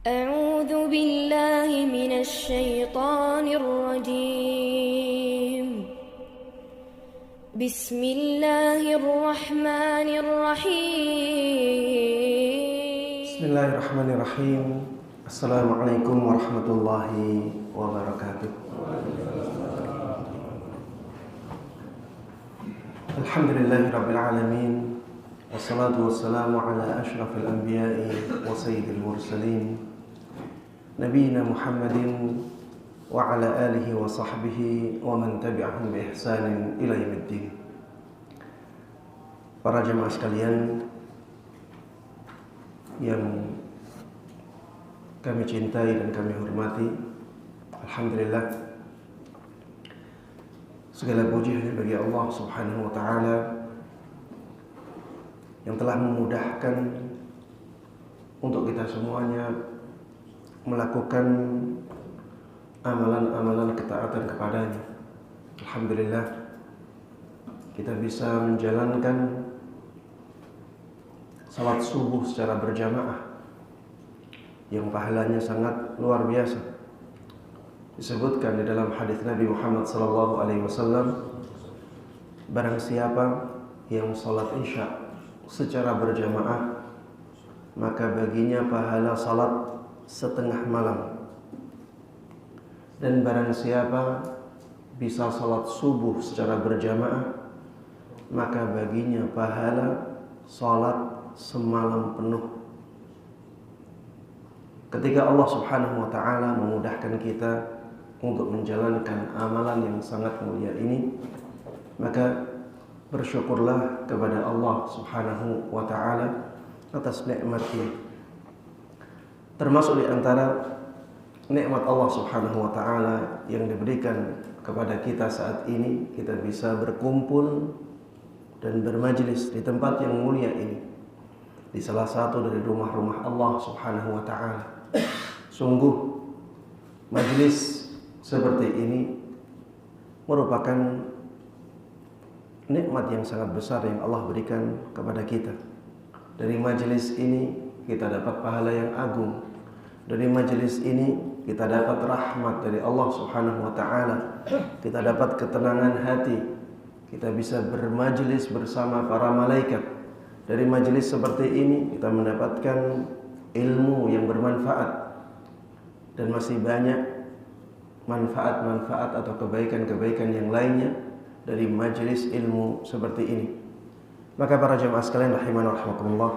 أعوذ بالله من الشيطان الرجيم بسم الله الرحمن الرحيم بسم الله الرحمن الرحيم. Assalamualaikum warahmatullahi wabarakatuh. Alhamdulillahi rabbil alamin. Wassalatu wassalamu ala ashrafil anbiya'i wa sayyidil mursalin Nabiina Muhammadin wa ala alihi wa sahbihi wa man tabi'ahum bi ihsanin ila yaumiddin. Para jemaah sekalian yang kami cintai dan kami hormati, alhamdulillah, segala puji hanya bagi Allah Subhanahu wa taala yang telah memudahkan untuk kita semuanya melakukan amalan-amalan ketaatan kepadanya. Alhamdulillah, kita bisa menjalankan salat subuh secara berjamaah yang pahalanya sangat luar biasa. Disebutkan di dalam hadis Nabi Muhammad SAW, barang siapa yang salat isya secara berjamaah, maka baginya pahala salat setengah malam. Dan barang siapa bisa salat subuh secara berjamaah, maka baginya pahala salat semalam penuh. Ketika Allah Subhanahu wa taala memudahkan kita untuk menjalankan amalan yang sangat mulia ini, maka bersyukurlah kepada Allah Subhanahu wa taala atas nikmat-Nya. Termasuk di antara nikmat Allah Subhanahu wa taala yang diberikan kepada kita saat ini, kita bisa berkumpul dan bermajlis di tempat yang mulia ini, di salah satu dari rumah-rumah Allah Subhanahu wa taala. Sungguh majlis seperti ini merupakan nikmat yang sangat besar yang Allah berikan kepada kita. Dari majlis ini kita dapat pahala yang agung. Dari majlis ini kita dapat rahmat dari Allah Subhanahu wa taala. Kita dapat ketenangan hati. Kita bisa bermajlis bersama para malaikat. Dari majlis seperti ini kita mendapatkan ilmu yang bermanfaat, dan masih banyak manfaat-manfaat atau kebaikan-kebaikan yang lainnya dari majelis ilmu seperti ini. Maka para jemaah sekalian rahimani wa rahimakumullah,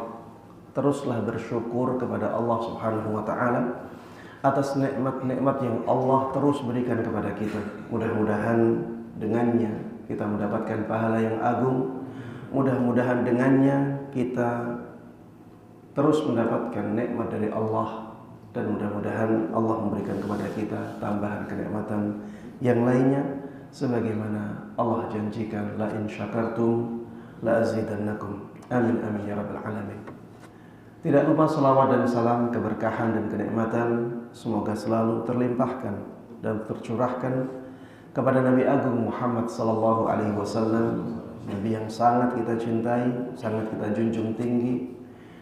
teruslah bersyukur kepada Allah Subhanahu wa taala atas nikmat-nikmat yang Allah terus berikan kepada kita. Mudah-mudahan dengannya kita mendapatkan pahala yang agung. Mudah-mudahan dengannya kita terus mendapatkan nikmat dari Allah, dan mudah-mudahan Allah memberikan kepada kita tambahan kenikmatan yang lainnya sebagaimana Allah janjikan, la in syakartum la azidannakum. Amin amin ya rabbal alamin. Tidak lupa salawat dan salam, keberkahan dan kenikmatan semoga selalu terlimpahkan dan tercurahkan kepada Nabi Agung Muhammad sallallahu alaihi wasallam, Nabi yang sangat kita cintai, sangat kita junjung tinggi,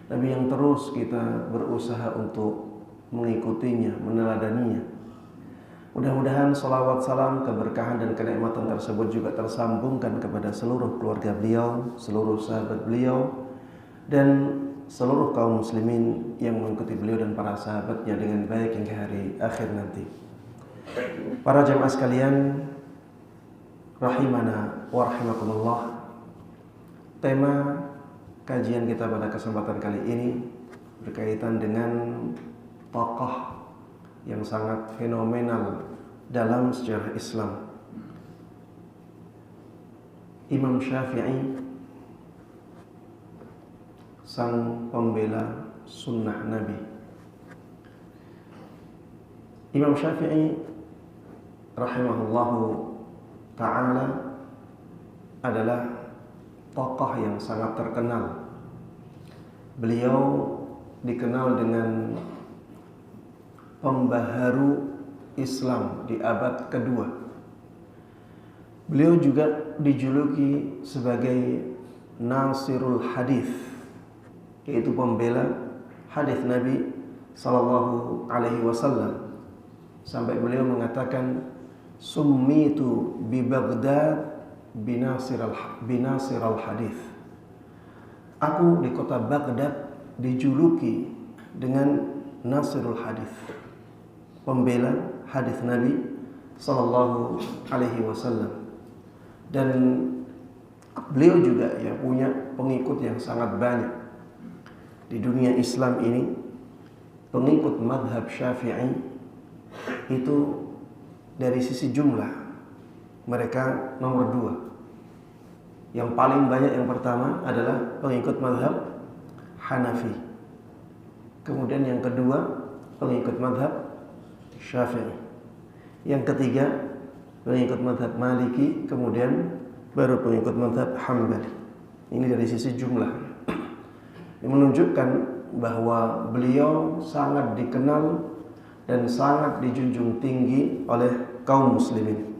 Nabi yang terus kita berusaha untuk mengikutinya, meneladaninya. Mudah-mudahan salawat, salam, keberkahan dan kenikmatan tersebut juga tersambungkan kepada seluruh keluarga beliau, seluruh sahabat beliau, dan seluruh kaum muslimin yang mengikuti beliau dan para sahabatnya dengan baik hingga hari akhir nanti. Para jemaah sekalian rahimana wa rahimakumullah, tema kajian kita pada kesempatan kali ini berkaitan dengan tokoh yang sangat fenomenal dalam sejarah Islam, Imam Syafi'i, sang pembela sunnah Nabi. Imam Syafi'i rahimahullahu ta'ala adalah tokoh yang sangat terkenal. Beliau dikenal dengan pembaharu Islam di abad kedua. Beliau juga dijuluki sebagai Nasirul Hadis, yaitu pembela hadis Nabi sallallahu alaihi wasallam, sampai beliau mengatakan, summitu bi Baghdad binasir al hadith. Aku di kota Baghdad dijuluki dengan Nasirul Hadith, pembela hadis Nabi sallallahu alaihi wasallam. Dan beliau juga ya punya pengikut yang sangat banyak di dunia Islam ini. Pengikut madhab Syafi'i itu dari sisi jumlah mereka nomor 2. Yang paling banyak yang pertama adalah pengikut madhab Hanafi. Kemudian yang kedua pengikut madhab Syafi'i. Yang ketiga pengikut madhab Maliki. Kemudian baru pengikut madhab Hambali. Ini dari sisi jumlah. Ini menunjukkan bahwa beliau sangat dikenal dan sangat dijunjung tinggi oleh kaum muslimin.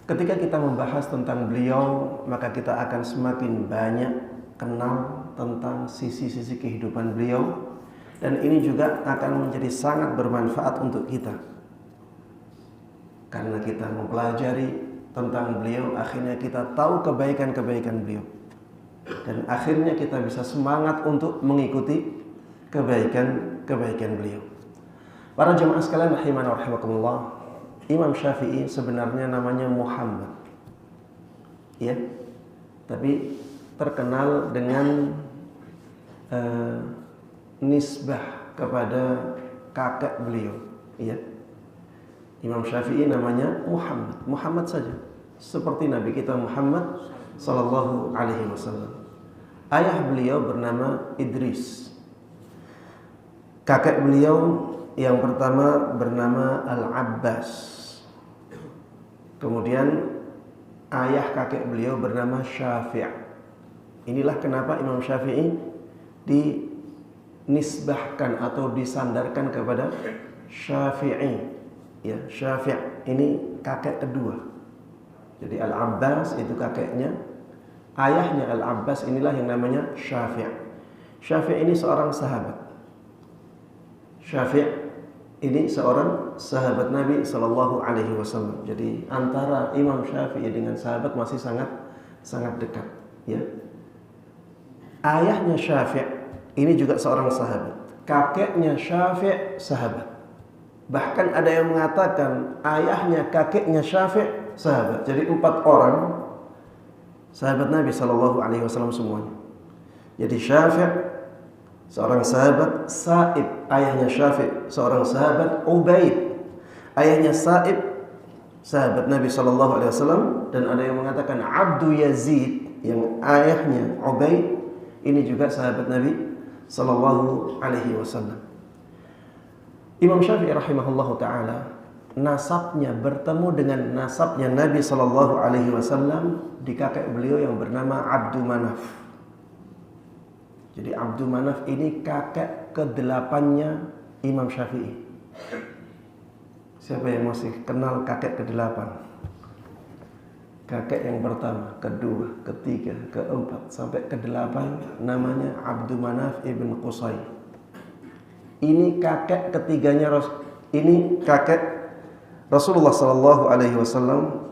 Ketika kita membahas tentang beliau, maka kita akan semakin banyak kenal tentang sisi-sisi kehidupan beliau, dan ini juga akan menjadi sangat bermanfaat untuk kita. Karena kita mempelajari tentang beliau, akhirnya kita tahu kebaikan-kebaikan beliau, dan akhirnya kita bisa semangat untuk mengikuti kebaikan-kebaikan beliau. Para jemaah sekalian rahimana wa rahimakumullah, Imam Syafi'i sebenarnya namanya Muhammad, ya, tapi terkenal dengan nisbah kepada kakek beliau, ya. Imam Syafi'i namanya Muhammad, Muhammad saja, seperti Nabi kita Muhammad sallallahu alaihi wasallam. Ayah beliau bernama Idris. Kakek beliau yang pertama bernama Al-Abbas. Kemudian ayah kakek beliau bernama Syafi'. Inilah kenapa Imam Syafi'i dinisbahkan atau disandarkan kepada Syafi'i. Ya, Syafi' ini kakek kedua. Jadi Al-Abbas itu kakeknya, ayahnya Al-Abbas inilah yang namanya Syafi'. Syafi' ini seorang sahabat. Syafi' ini seorang sahabat Nabi sallallahu alaihi wasallam. Jadi antara Imam Syafi'i dengan sahabat masih sangat dekat, ya. Ayahnya Syafi' ini juga seorang sahabat. Kakeknya Syafi' sahabat. Bahkan ada yang mengatakan ayahnya, kakeknya Syafi' sahabat. Jadi 4 orang sahabat Nabi sallallahu alaihi wasallam semuanya. Jadi Syafi' seorang sahabat, Sa'ib ayahnya Syafi' seorang sahabat, Ubaid ayahnya Sa'ib sahabat Nabi sallallahu alaihi wasallam, dan ada yang mengatakan Abdu Yazid yang ayahnya Ubaid ini juga sahabat Nabi sallallahu alaihi wasallam. Imam Syafi'i rahimahullahu taala nasabnya bertemu dengan nasabnya Nabi sallallahu alaihi wasallam di kakek beliau yang bernama Abdu Manaf. Jadi Abdu Manaf ini kakek ke-8-nya Imam Syafi'i. Siapa yang masih kenal kakek ke-8? Kakek yang pertama, kedua, ketiga, keempat, sampai ke-8 namanya Abdu Manaf ibn Qusay. Ini kakek ketiganya, ini kakek Rasulullah sallallahu alaihi wasallam,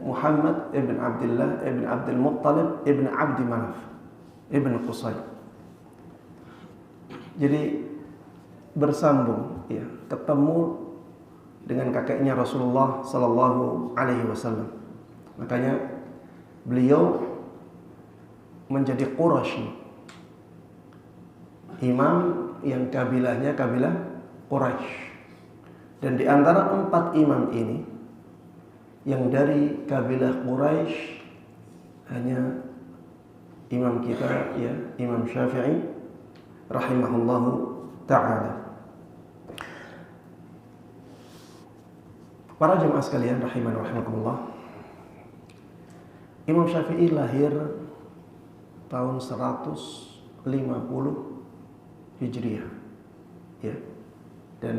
Muhammad ibn Abdullah ibn Abdul Muttalib ibn Abdi Manaf ibn Qusay. Jadi bersambung, ya, ketemu dengan kakeknya Rasulullah sallallahu alaihi wasallam. Makanya beliau menjadi Quraisy, imam yang kabilahnya kabilah Quraisy. Dan di antara 4 imam ini, yang dari kabilah Quraisy hanya imam kita, ya, Imam Syafi'i rahimahullahu ta'ala. Para jemaah sekalian rahiman rahimakumullah, Imam Syafi'i lahir tahun 150 Hijriah, ya. Dan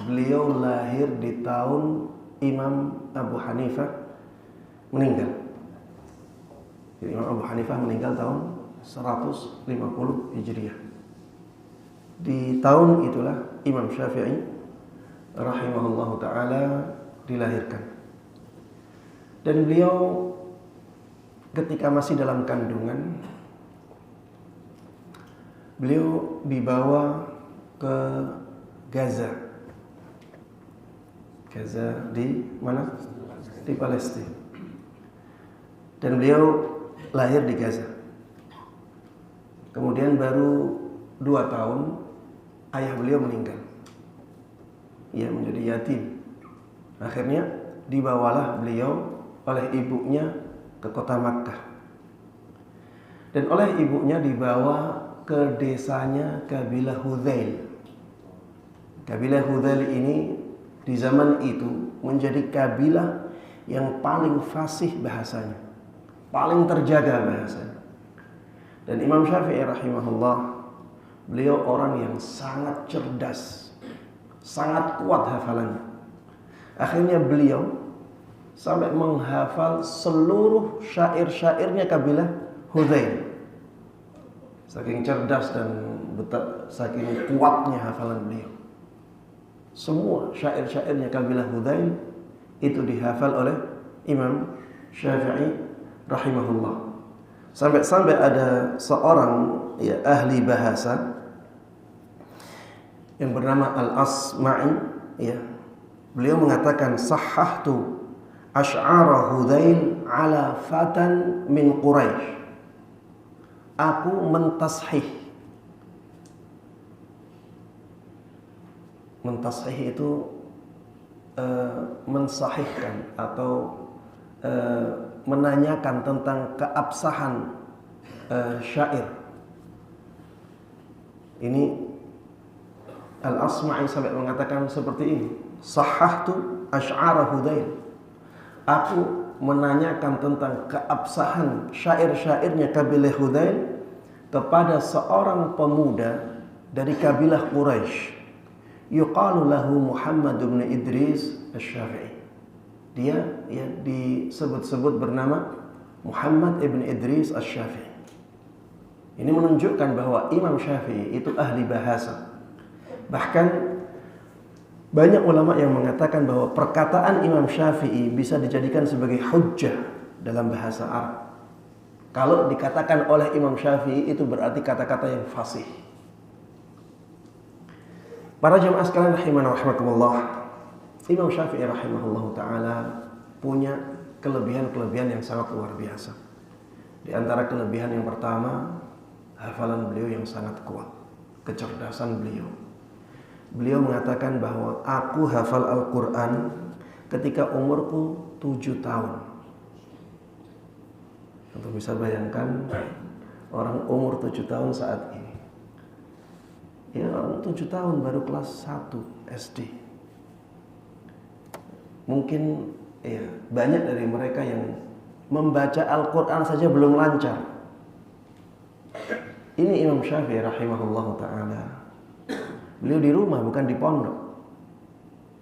beliau lahir di tahun Imam Abu Hanifah meninggal. Jadi Imam Abu Hanifah meninggal tahun 150 Hijriah. Di tahun itulah Imam Syafi'i rahimahullahu ta'ala dilahirkan. Dan beliau ketika masih dalam kandungan, beliau dibawa ke Gaza. Gaza di mana? Di Palestina. Dan beliau lahir di Gaza. Kemudian baru 2 tahun ayah beliau meninggal. Ia menjadi yatim. Akhirnya dibawalah beliau oleh ibunya ke kota Makkah. Dan oleh ibunya dibawa ke desanya kabilah Hudzail. Kabilah Hudzail ini di zaman itu menjadi kabilah yang paling fasih bahasanya, paling terjaga bahasanya. Dan Imam Syafi'i rahimahullah, beliau orang yang sangat cerdas, sangat kuat hafalannya. Akhirnya beliau sampai menghafal seluruh syair-syairnya kabilah Hudzail. Saking cerdas dan saking kuatnya hafalan beliau. Semua syair-syairnya kabilah Hudzail itu dihafal oleh Imam Syafi'i rahimahullah. Sampai ada seorang ahli bahasa yang bernama Al-Asma'i, beliau mengatakan sahhahtu asy'ara Hudzail ala fatan min Quraisy. Aku mentashih. Mentashih itu mensahihkan atau menanyakan tentang keabsahan syair. Ini Al-Asma'i sampai mengatakan seperti ini. Sahhahtu asy'ara Hudzail. Aku menanyakan tentang keabsahan syair-syairnya kabilah Hudzail kepada seorang pemuda dari kabilah Quraisy. Yuqalu lahu Muhammad bin Idris Asy-Syafi'i. Dia disebut-sebut bernama Muhammad ibn Idris Asy-Syafi'i. Ini menunjukkan bahwa Imam Syafi'i itu ahli bahasa. Bahkan banyak ulama yang mengatakan bahwa perkataan Imam Syafi'i bisa dijadikan sebagai hujjah dalam bahasa Arab. Kalau dikatakan oleh Imam Syafi'i itu berarti kata-kata yang fasih. Para jemaah sekalian rahimana wa rahimakumullah, Imam Syafi'i rahimahullahu ta'ala punya kelebihan-kelebihan yang sangat luar biasa. Di antara kelebihan yang pertama, hafalan beliau yang sangat kuat, kecerdasan beliau. Beliau mengatakan bahwa aku hafal Al-Quran ketika umurku 7 tahun. Untuk bisa bayangkan orang umur 7 tahun saat ini. Ya, orang 7 tahun baru kelas 1 SD. Mungkin banyak dari mereka yang membaca Al-Quran saja belum lancar. Ini Imam Syafi'i rahimahullahu ta'ala. Beliau di rumah, bukan di pondok.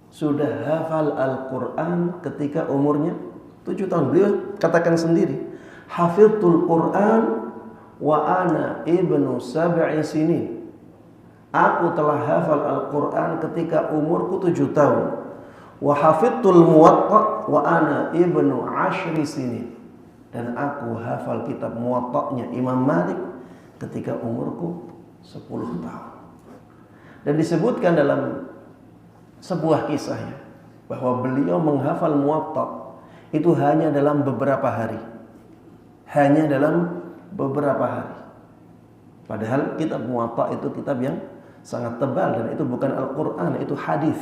Sudah hafal Al-Quran ketika umurnya 7 tahun. Beliau katakan sendiri, hafidhul Quran wa ana ibnu 7 sinin. Aku telah hafal Al-Quran ketika umurku 7 tahun. Wa hafidhul Muwatta wa ana ibnu 10 sinin. Dan aku hafal kitab Muwatta'nya Imam Malik ketika umurku 10 tahun. Dan disebutkan dalam sebuah kisahnya bahwa beliau menghafal Muwatta itu hanya dalam beberapa hari. Hanya dalam beberapa hari. Padahal kitab Muwatta itu kitab yang sangat tebal dan itu bukan Al-Quran, itu hadis.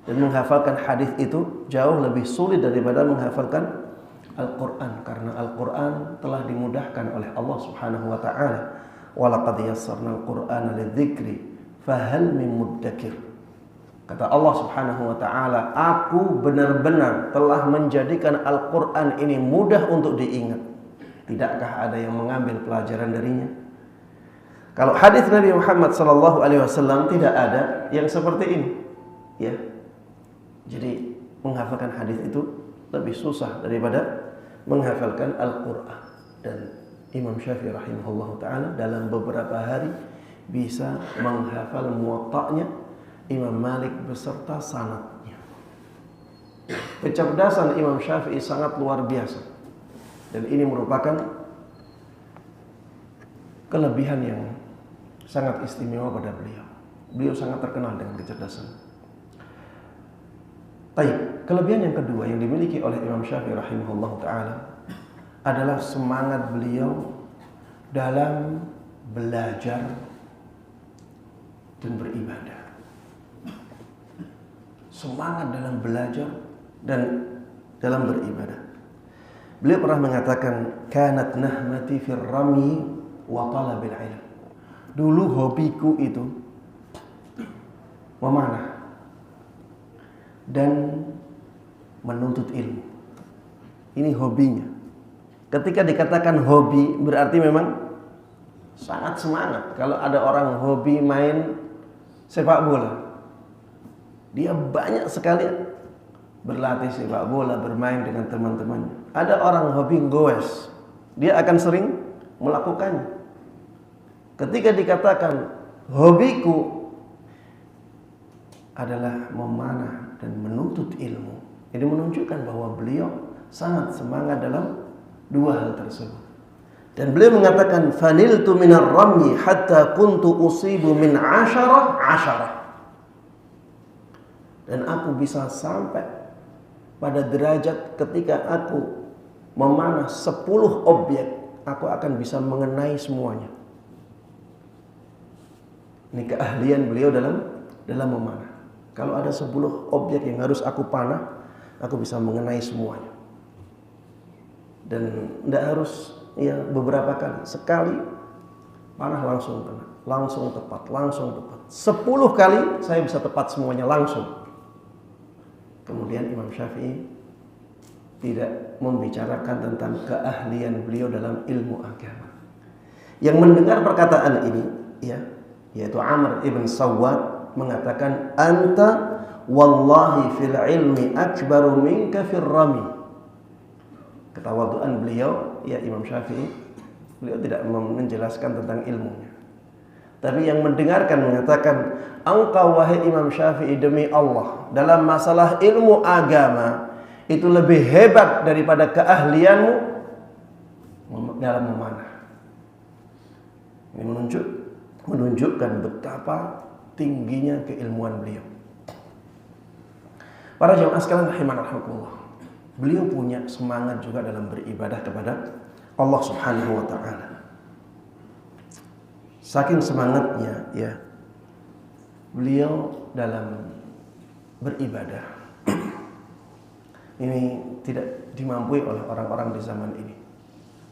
Dan menghafalkan hadis itu jauh lebih sulit daripada menghafalkan Al-Quran, karena Al-Quran telah dimudahkan oleh Allah Subhanahu wa taala. Wa laqad yassarnal Qur'ana lidzikri fahal min muddakir. Kata Allah Subhanahu wa taala, aku benar-benar telah menjadikan Al-Quran ini mudah untuk diingat. Tidakkah ada yang mengambil pelajaran darinya? Kalau hadis Nabi Muhammad sallallahu alaihi wasallam tidak ada yang seperti ini. Ya. Jadi menghafalkan hadis itu lebih susah daripada menghafalkan Al-Quran. Dan Imam Syafi'i rahimahullah ta'ala dalam beberapa hari bisa menghafal Muwatta'nya Imam Malik beserta sanadnya. Kecerdasan Imam Syafi'i sangat luar biasa. Dan ini merupakan kelebihan yang sangat istimewa pada beliau. Beliau sangat terkenal dengan kecerdasan. Baik, kelebihan yang kedua yang dimiliki oleh Imam Syafi'i rahimahullah ta'ala adalah semangat beliau dalam belajar dan beribadah. Semangat dalam belajar dan dalam beribadah. Beliau pernah mengatakan, kanat nahmati fir rami wa talabil ilm. Dulu hobiku itu memanah dan menuntut ilmu. Ini hobinya. Ketika dikatakan hobi berarti memang sangat semangat. Kalau ada orang hobi main sepak bola, dia banyak sekali berlatih sepak bola, bermain dengan teman-temannya. Ada orang hobi goes, dia akan sering melakukannya. Ketika dikatakan hobiku adalah memanah dan menuntut ilmu, ini menunjukkan bahwa beliau sangat semangat dalam dua hal tersebut. Dan beliau mengatakan, faniltu minar ramyi hatta kuntu usibu min 10. Dan aku bisa sampai pada derajat ketika aku memanah 10 objek, aku akan bisa mengenai semuanya. Ini keahlian beliau dalam memanah. Kalau ada 10 objek yang harus aku panah, aku bisa mengenai semuanya. Dan tidak harus beberapa kali. Sekali panah langsung kena, langsung tepat. 10 kali saya bisa tepat semuanya langsung. Kemudian Imam Syafi'i tidak membicarakan tentang keahlian beliau dalam ilmu agama. Yang mendengar perkataan ini, yaitu Amr ibn Sawwad mengatakan, anta wallahi fil ilmi akbaru minka fil rami. Ketawaduan beliau, Imam Syafi'i, beliau tidak menjelaskan tentang ilmunya. Tapi yang mendengarkan mengatakan, engkau wahai Imam Syafi'i demi Allah dalam masalah ilmu agama itu lebih hebat daripada keahlianmu dalam memanah. Ini menunjukkan betapa tingginya keilmuan beliau. Para jamaah sekalian rahimanallah, beliau punya semangat juga dalam beribadah kepada Allah Subhanahu wa taala. Saking semangatnya beliau dalam beribadah ini tidak dimampui oleh orang-orang di zaman ini.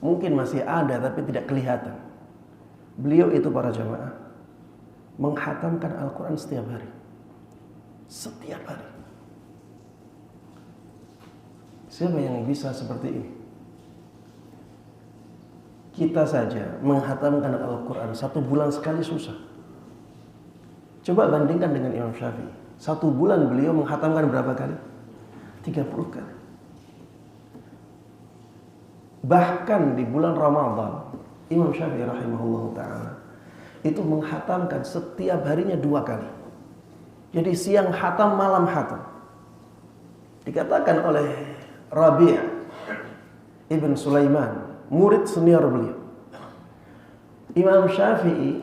Mungkin masih ada tapi tidak kelihatan. Beliau itu para jamaah menghatamkan Al-Quran setiap hari. Setiap hari. Siapa yang bisa seperti ini? Kita saja menghatamkan Al-Quran 1 bulan sekali susah. Coba bandingkan dengan Imam Syafi'i. 1 bulan beliau menghatamkan berapa kali? 30 kali. Bahkan di bulan Ramadan, Imam Syafi'i rahimahullah ta'ala itu menghatamkan setiap harinya 2 kali. Jadi siang hatam, malam hatam. Dikatakan oleh Rabi' ibn Sulaiman, murid senior beliau, Imam Syafi'i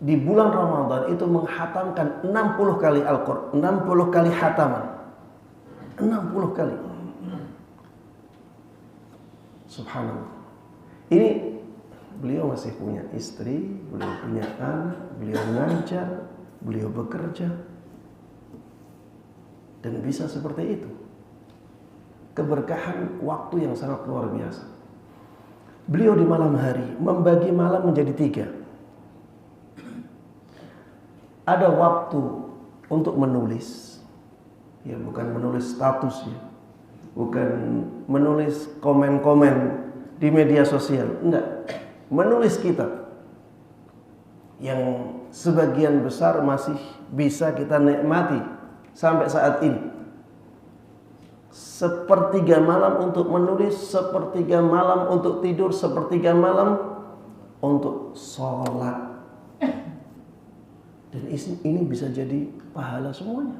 di bulan Ramadan itu menghatamkan 60 kali Al-Quran, 60 kali hataman, 60 kali. Subhanallah. Ini beliau masih punya istri, beliau punya anak, beliau ngajar, beliau bekerja, dan bisa seperti itu. Keberkahan waktu yang sangat luar biasa. Beliau di malam hari membagi malam menjadi 3. Ada waktu untuk menulis, bukan menulis status, bukan menulis komen-komen di media sosial, enggak. Menulis kitab yang sebagian besar masih bisa kita nikmati sampai saat ini. sepertiga malam untuk menulis, sepertiga malam untuk tidur, sepertiga malam untuk sholat. Dan ini bisa jadi pahala semuanya.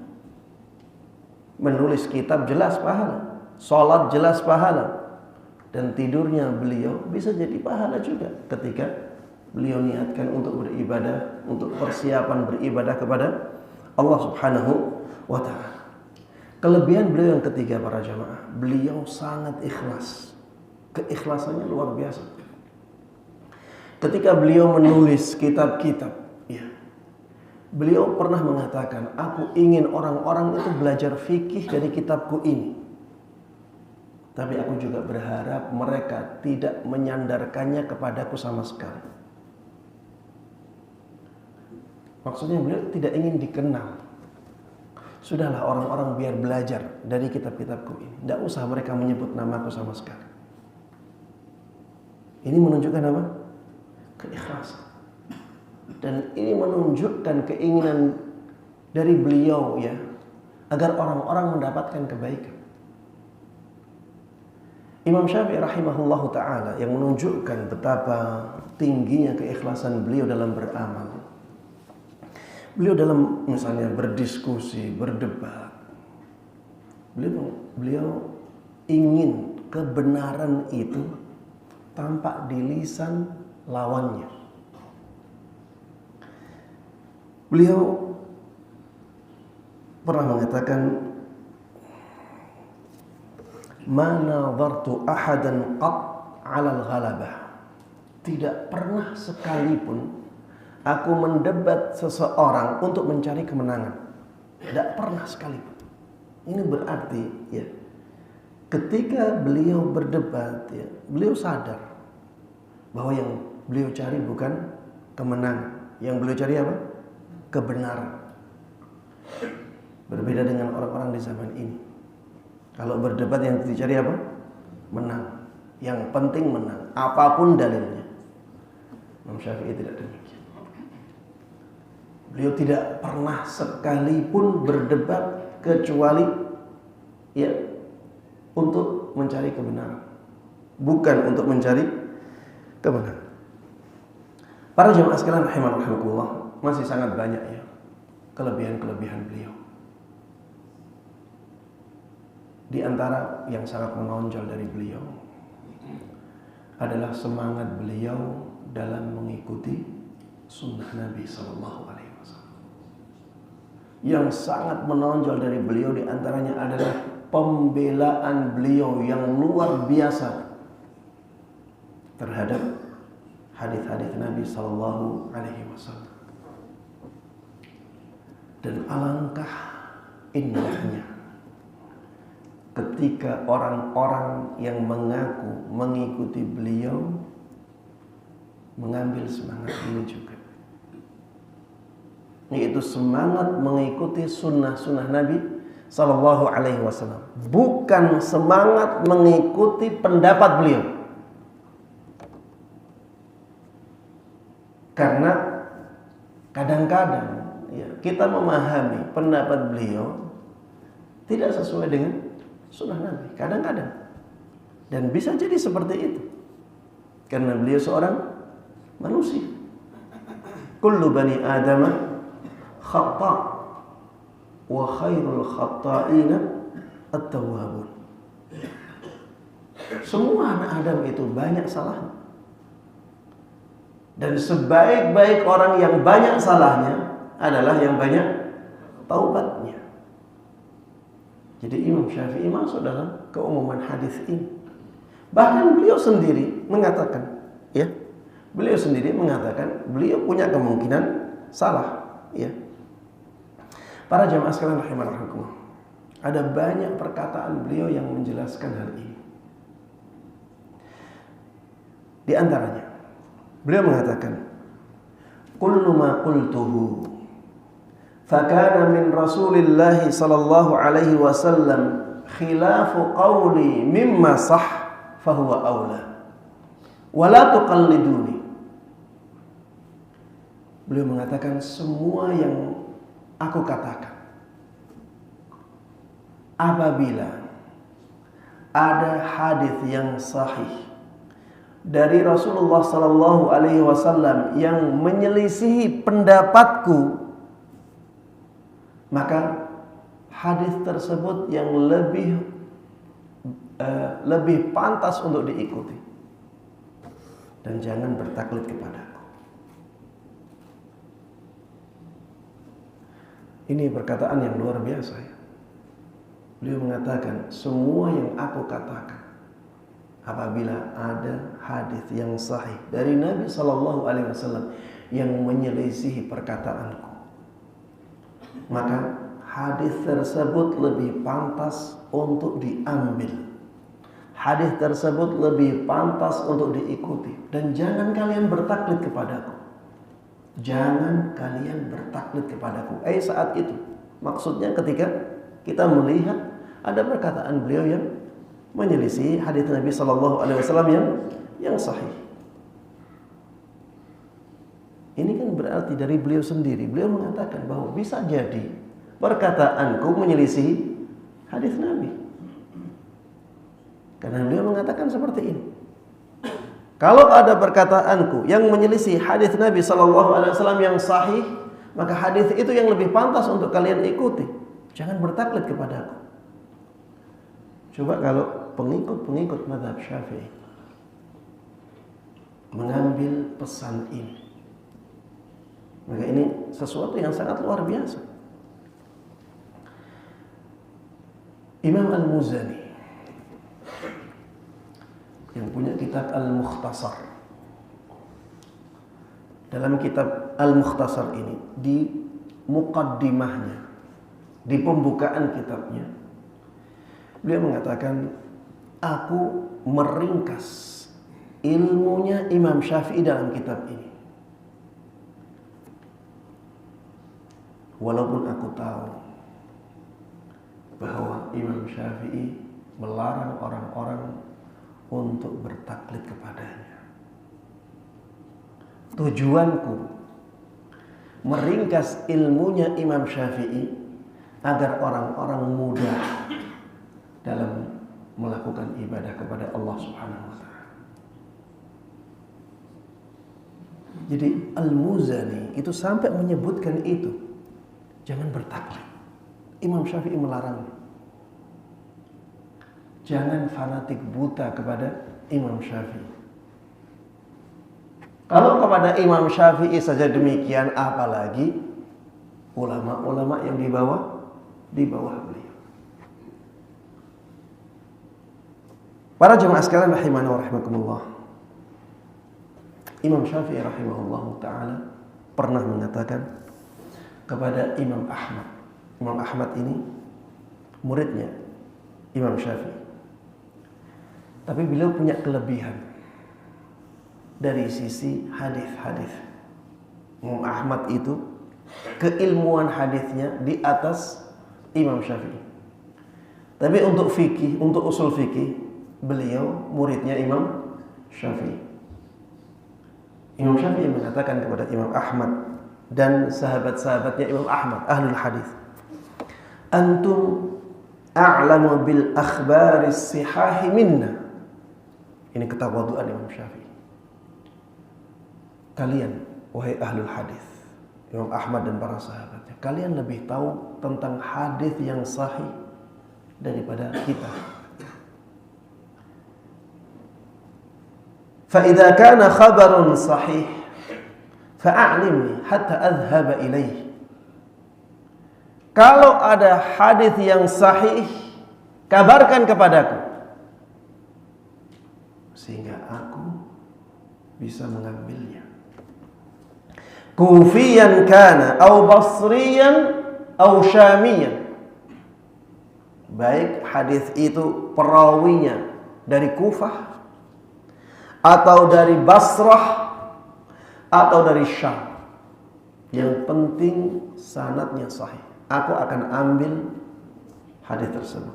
Menulis kitab jelas pahala, sholat jelas pahala, dan tidurnya beliau bisa jadi pahala juga ketika beliau niatkan untuk beribadah, untuk persiapan beribadah kepada Allah Subhanahu wa ta'ala. Kelebihan beliau yang ketiga para jamaah, beliau sangat ikhlas. Keikhlasannya luar biasa. Ketika beliau menulis kitab-kitab, ya, beliau pernah mengatakan, aku ingin orang-orang itu belajar fikih dari kitabku ini. Tapi aku juga berharap mereka tidak menyandarkannya kepadaku sama sekali. Maksudnya beliau tidak ingin dikenal. Sudahlah orang-orang biar belajar dari kitab-kitabku ini. Tidak usah mereka menyebut namaku sama sekali. Ini menunjukkan apa? Keikhlasan. Dan ini menunjukkan keinginan dari beliau, ya, agar orang-orang mendapatkan kebaikan. Imam Syafi'i rahimahullahu ta'ala yang menunjukkan betapa tingginya keikhlasan beliau dalam beramal. Beliau dalam misalnya berdiskusi, berdebat, beliau ingin kebenaran itu tampak di lisan lawannya. Beliau pernah mengatakan, "Ma nadhartu ahadan qat 'ala al-ghalabah." Tidak pernah sekalipun aku mendebat seseorang untuk mencari kemenangan. Tidak pernah sekalipun. Ini berarti, ya, ketika beliau berdebat, ya, beliau sadar bahwa yang beliau cari bukan kemenangan. Yang beliau cari apa? Kebenaran. Berbeda dengan orang-orang di zaman ini. Kalau berdebat yang dicari apa? Menang. Yang penting menang, apapun dalilnya. Imam Syafi'i tidak demikian. Beliau tidak pernah sekalipun berdebat kecuali, ya, untuk mencari kebenaran, bukan untuk mencari kebenaran. Para jemaah sekalian rahimakumullah, masih sangat banyak, ya, kelebihan-kelebihan beliau. Di antara yang sangat menonjol dari beliau adalah semangat beliau dalam mengikuti sunnah Nabi Sallallahu Alaihi Wasallam. Yang sangat menonjol dari beliau di antaranya adalah pembelaan beliau yang luar biasa terhadap hadis-hadis Nabi Sallallahu Alaihi Wasallam. Dan alangkah indahnya ketika orang-orang yang mengaku mengikuti beliau mengambil semangat ini juga, yaitu semangat mengikuti sunnah-sunnah Nabi Sallallahu Alaihi Wasallam, bukan semangat mengikuti pendapat beliau. Karena kadang-kadang, ya, kita memahami pendapat beliau tidak sesuai dengan sunnah Nabi, kadang-kadang, dan bisa jadi seperti itu karena beliau seorang manusia. Kullu bani Adam khata' wa khairul khata'ina at-tawwabun. Semua anak Adam itu banyak salahnya, dan sebaik-baik orang yang banyak salahnya adalah yang banyak taubatnya. Jadi Imam Syafi'i masuk dalam keumuman hadis ini. Bahkan beliau sendiri mengatakan, ya, beliau sendiri mengatakan beliau punya kemungkinan salah, ya. Para jamaah sekalian rahimakumullah, ada banyak perkataan beliau yang menjelaskan hal ini. Di antaranya, beliau mengatakan, "Kullu ma qultuhu fakana min Rasulillah sallallahu alaihi wasallam khilafu qawli mimma sah fahuwa aula wa la tuqalliduni." Beliau mengatakan semua yang aku katakan apabila ada hadis yang sahih dari Rasulullah sallallahu alaihi wasallam yang menyelisihi pendapatku, maka hadis tersebut yang lebih pantas untuk diikuti, dan jangan bertaklid kepadaku. Ini perkataan yang luar biasa ya. Beliau mengatakan, semua yang aku katakan apabila ada hadis yang sahih dari Nabi sallallahu alaihi wasallam yang menyelisihi perkataanku, maka hadis tersebut lebih pantas untuk diambil. Hadis tersebut lebih pantas untuk diikuti, dan jangan kalian bertaklid kepadaku. Jangan kalian bertaklid kepadaku. Saat itu maksudnya ketika kita melihat ada perkataan beliau yang menyelisih hadis Nabi sallallahu alaihi wasallam yang sahih. Ini kan berarti dari beliau sendiri. Beliau mengatakan bahwa bisa jadi perkataanku menyelisih hadis Nabi. Karena beliau mengatakan seperti ini. Kalau ada perkataanku yang menyelisih hadis Nabi sallallahu alaihi wasallam yang sahih, maka hadis itu yang lebih pantas untuk kalian ikuti. Jangan bertaklid kepadaku. Coba kalau pengikut mazhab Syafi'i mengambil pesan ini, maka ini sesuatu yang sangat luar biasa. Imam Al-Muzani yang punya kitab Al-Mukhtasar, dalam kitab Al-Mukhtasar ini, di muqaddimahnya, di pembukaan kitabnya, beliau mengatakan, aku meringkas ilmunya Imam Syafi'i dalam kitab ini. Walaupun aku tahu bahwa Imam Syafi'i melarang orang-orang untuk bertaklid kepadanya. Tujuanku meringkas ilmunya Imam Syafi'i agar orang-orang mudah dalam melakukan ibadah kepada Allah Subhanahu wa taala. Jadi Al-Muzani itu sampai menyebutkan itu. Jangan bertaklid. Imam Syafi'i melarang. Jangan fanatik buta kepada Imam Syafi'i. Kalau kepada Imam Syafi'i saja demikian, apalagi ulama-ulama yang di bawah beliau. Para jemaah sekalian rahimani wa rahimakumullah, Imam Syafi'i rahimahullah ta'ala pernah mengatakan kepada Imam Ahmad. Imam Ahmad ini muridnya Imam Syafi'i, tapi beliau punya kelebihan dari sisi hadis-hadis. Imam Ahmad itu keilmuan hadisnya di atas Imam Syafi'i. Tapi untuk fikih, untuk usul fikih, beliau muridnya Imam Syafi'i. Imam Syafi'i mengatakan kepada Imam Ahmad dan sahabat-sahabatnya Imam Ahmad, ahlul hadis, antum a'lamu bil akhbaris sihahi minna. Ini ketawaduan Imam Syafi'i. Kalian, wahai ahlul hadis, Imam Ahmad dan para sahabatnya, kalian lebih tahu tentang hadis yang sahih daripada kita. فإذا كان خبر صحيح فأعلمني حتى أذهب إليه. Kalau ada hadis yang sahih, kabarkan kepadaku sehingga aku bisa mengambilnya. Kufiyan kana atau basriyan atau syamiyan. Baik hadis itu perawinya dari Kufah atau dari Basrah atau dari Syam, yang penting sanadnya sahih, aku akan ambil hadis tersebut.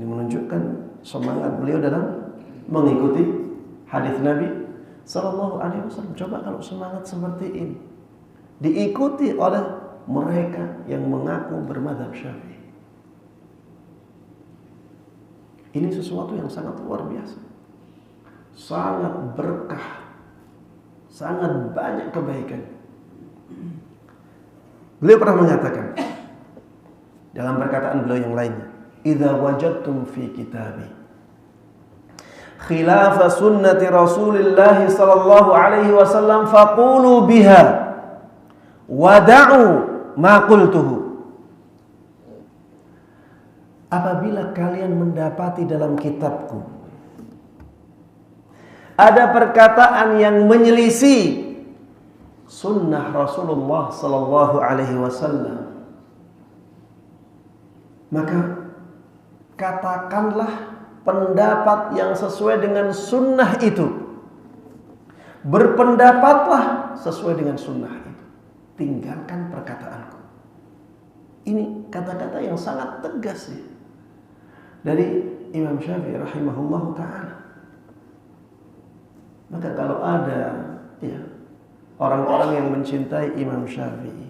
Ini menunjukkan semangat beliau dalam mengikuti hadis Nabi Sallallahu Alaihi Wasallam. Coba kalau semangat seperti ini diikuti oleh mereka yang mengaku bermadzhab Syafi'i. Ini sesuatu yang sangat luar biasa, sangat berkah, sangat banyak kebaikan. Beliau pernah mengatakan dalam perkataan beliau yang lainnya, "Idza wajadtum fi kitabi khilafa sunnati Rasulillah sallallahu alaihi wasallam faqulu biha wa da'u ma qultuhu." Apabila kalian mendapati dalam kitabku ada perkataan yang menyelisih sunnah Rasulullah sallallahu alaihi wasallam, maka katakanlah pendapat yang sesuai dengan sunnah itu. Berpendapatlah sesuai dengan sunnah itu. Tinggalkan perkataanku. Ini kata-kata yang sangat tegas ya, dari Imam Syafi'i rahimahullahu ta'ala. Maka kalau ada ya, orang-orang yang mencintai Imam Syafi'i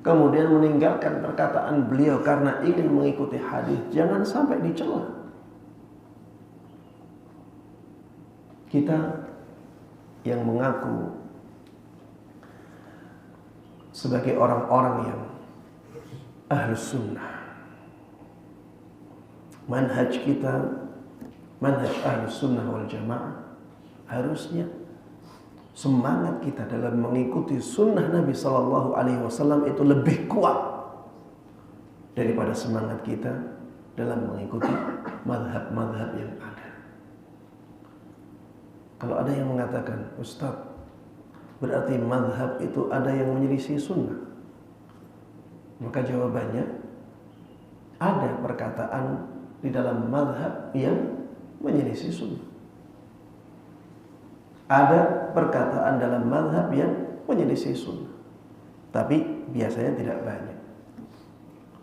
kemudian meninggalkan perkataan beliau karena ingin mengikuti hadis, jangan sampai dicela. Kita yang mengaku sebagai orang-orang yang ahlus sunnah, manhaj kita, manhaj ahlus sunnah wal jamaah, harusnya semangat kita dalam mengikuti sunnah Nabi Sallallahu Alaihi Wasallam itu lebih kuat daripada semangat kita dalam mengikuti madhab-madhab yang ada. Kalau ada yang mengatakan, Ustaz, berarti madhab itu ada yang menyelisih sunnah, maka jawabannya, ada perkataan di dalam madhab yang menyelisih sunnah. Ada perkataan dalam madhab yang menyelisih sunnah, tapi biasanya tidak banyak.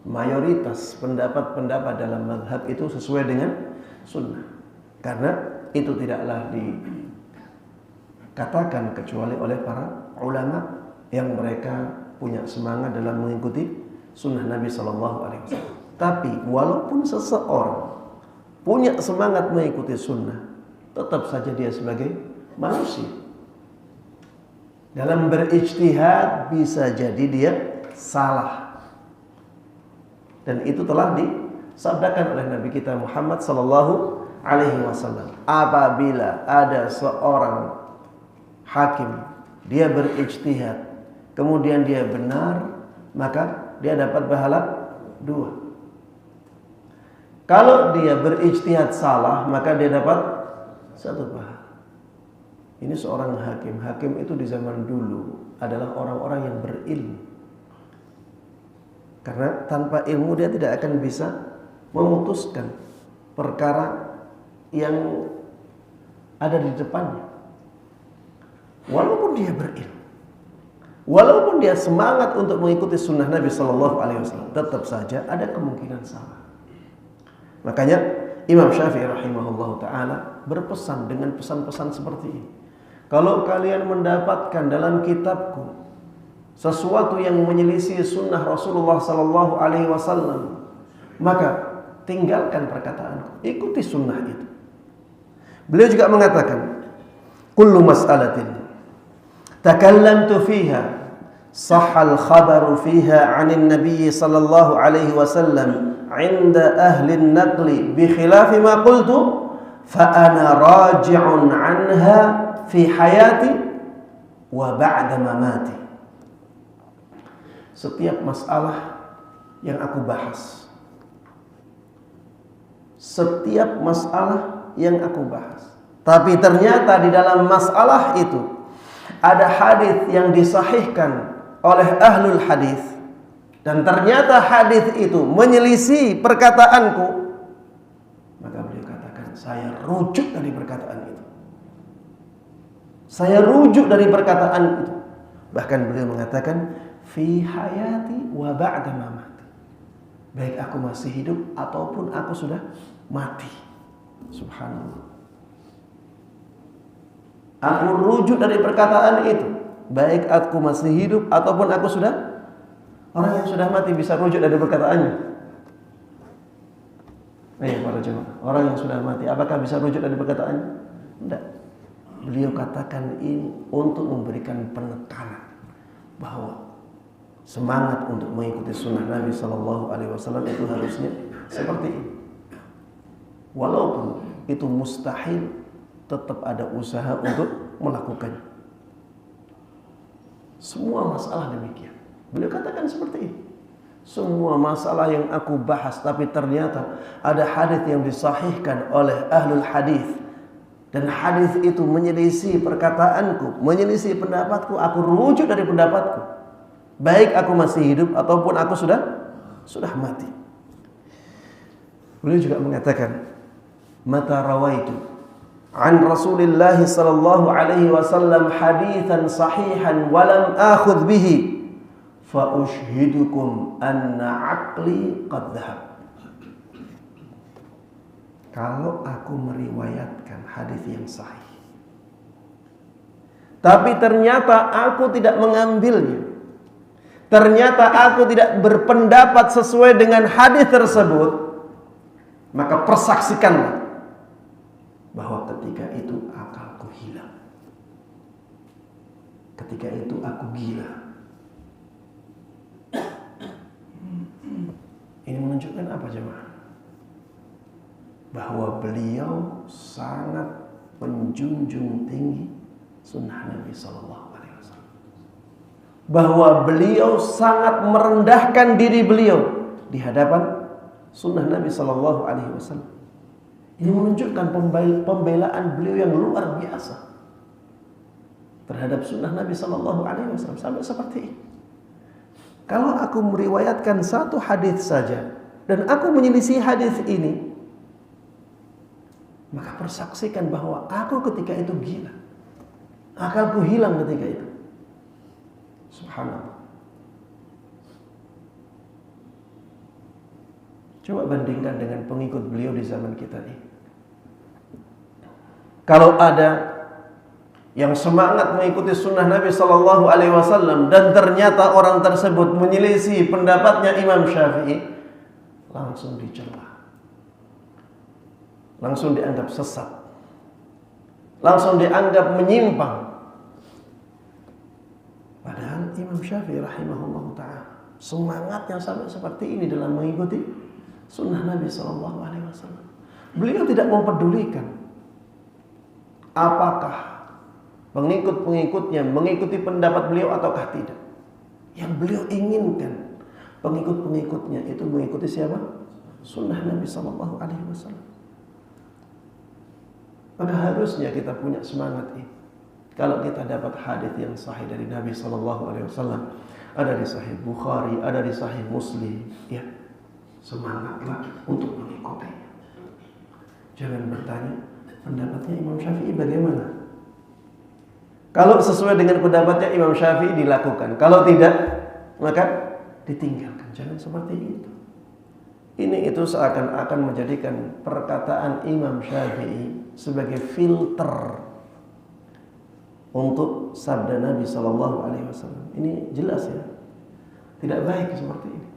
Mayoritas pendapat-pendapat dalam madhab itu sesuai dengan sunnah, karena itu tidaklah dikatakan kecuali oleh para ulama yang mereka punya semangat dalam mengikuti sunnah Nabi Sallallahu Alaihi Wasallam. Tapi walaupun seseorang punya semangat mengikuti sunnah, tetap saja dia sebagai manusia. Dalam berijtihad bisa jadi dia salah. Dan itu telah disabdakan oleh Nabi kita Muhammad sallallahu alaihi wasallam. Apabila ada seorang hakim, dia berijtihad, kemudian dia benar, maka dia dapat pahala 2. Kalau dia berijtihad salah, maka dia dapat 1 pahala. Ini seorang hakim. Hakim itu di zaman dulu adalah orang-orang yang berilmu. Karena tanpa ilmu dia tidak akan bisa memutuskan perkara yang ada di depannya. Walaupun dia berilmu, walaupun dia semangat untuk mengikuti sunnah Nabi Sallallahu Alaihi Wasallam, tetap saja ada kemungkinan salah. Makanya Imam Syafi'i rahimahullahu ta'ala berpesan dengan pesan-pesan seperti ini. Kalau kalian mendapatkan dalam kitabku sesuatu yang menyelisih sunnah Rasulullah Sallallahu Alaihi Wasallam, maka tinggalkan perkataanku, ikuti sunnah itu. Beliau juga mengatakan, kullu mas'alatin takallamtu fiha sahhal khabaru fiha 'anil nabiy sallallahu alaihi wasallam 'inda ahli an-naqli bi khilafi ma qultu fa ana raji'un 'anha fi hayati wa ba'da mamati. Setiap masalah yang aku bahas, setiap masalah yang aku bahas, tapi ternyata di dalam masalah itu ada hadis yang disahihkan oleh ahlul hadis, dan ternyata hadis itu menyelisih perkataanku, maka beliau katakan, saya rujuk dari perkataan itu. Saya rujuk dari perkataan itu. Bahkan beliau mengatakan, fi hayati wa ba'da mamati. Baik aku masih hidup ataupun aku sudah mati. Subhanallah. Aku rujuk dari perkataan itu. Baik aku masih hidup ataupun aku sudah. Orang yang sudah mati bisa rujuk dari perkataannya. Ayo para jemaah, orang yang sudah mati apakah bisa rujuk dari perkataannya? Tidak. Beliau katakan ini untuk memberikan penekanan bahwa semangat untuk mengikuti sunnah Nabi Sallallahu Alaihi Wasallam itu harusnya seperti ini. Walaupun itu mustahil, tetap ada usaha untuk melakukannya. Semua masalah demikian. Beliau katakan seperti ini. Semua masalah yang aku bahas, tapi ternyata ada hadis yang disahihkan oleh ahlul hadis, dan hadis itu menyelisih perkataanku, menyelisih pendapatku, aku rujuk dari pendapatku, baik aku masih hidup ataupun aku sudah mati. Beliau juga mengatakan, mata rawaitu an Rasulillah sallallahu alaihi wasallam haditsan sahihan walam akhudh bihi fa ushhidukum anna aqli qad dhahab. Kalau aku meriwayatkan hadis yang sahih, tapi ternyata aku tidak mengambilnya, ternyata aku tidak berpendapat sesuai dengan hadis tersebut, maka persaksikanlah bahwa ketika itu akalku hilang, ketika itu aku gila. Ini menunjukkan apa jemaah? Bahwa beliau sangat menjunjung tinggi sunnah Nabi Sallallahu Alaihi Wasallam. Bahwa beliau sangat merendahkan diri beliau di hadapan sunnah Nabi Sallallahu Alaihi Wasallam. Ini menunjukkan pembelaan beliau yang luar biasa terhadap sunnah Nabi Sallallahu Alaihi Wasallam sampai seperti ini. Kalau aku meriwayatkan satu hadis saja dan aku menyelisih hadis ini, maka persaksikan bahwa aku ketika itu gila, akalku hilang ketika itu. Subhanallah. Coba bandingkan dengan pengikut beliau di zaman kita ini. Kalau ada yang semangat mengikuti sunnah Nabi Sallallahu Alaihi Wasallam dan ternyata orang tersebut menyelisih pendapatnya Imam Syafi'i, langsung dicela, langsung dianggap sesat, langsung dianggap menyimpang. Padahal Imam Syafi'i rahimahullah ta'ala semangatnya sampai seperti ini dalam mengikuti sunnah Nabi Sallallahu Alaihi Wasallam. Beliau tidak mempedulikan apakah pengikut-pengikutnya mengikuti pendapat beliau ataukah tidak. Yang beliau inginkan pengikut-pengikutnya itu mengikuti siapa? Sunnah Nabi Sallallahu Alaihi Wasallam. Maka harusnya kita punya semangat ini. Kalau kita dapat hadis yang sahih dari Nabi Sallallahu Alaihi Wasallam, ada di Sahih Bukhari, ada di Sahih Muslim, ya semangatlah untuk mengikutinya. Jangan bertanya pendapatnya Imam Syafi'i bagaimana. Kalau sesuai dengan pendapatnya Imam Syafi'i dilakukan, kalau tidak maka ditinggalkan. Jangan seperti itu. Ini itu seakan-akan menjadikan perkataan Imam Syafi'i sebagai filter untuk sabda Nabi Sallallahu Alaihi Wasallam. Ini jelas ya, tidak baik seperti ini.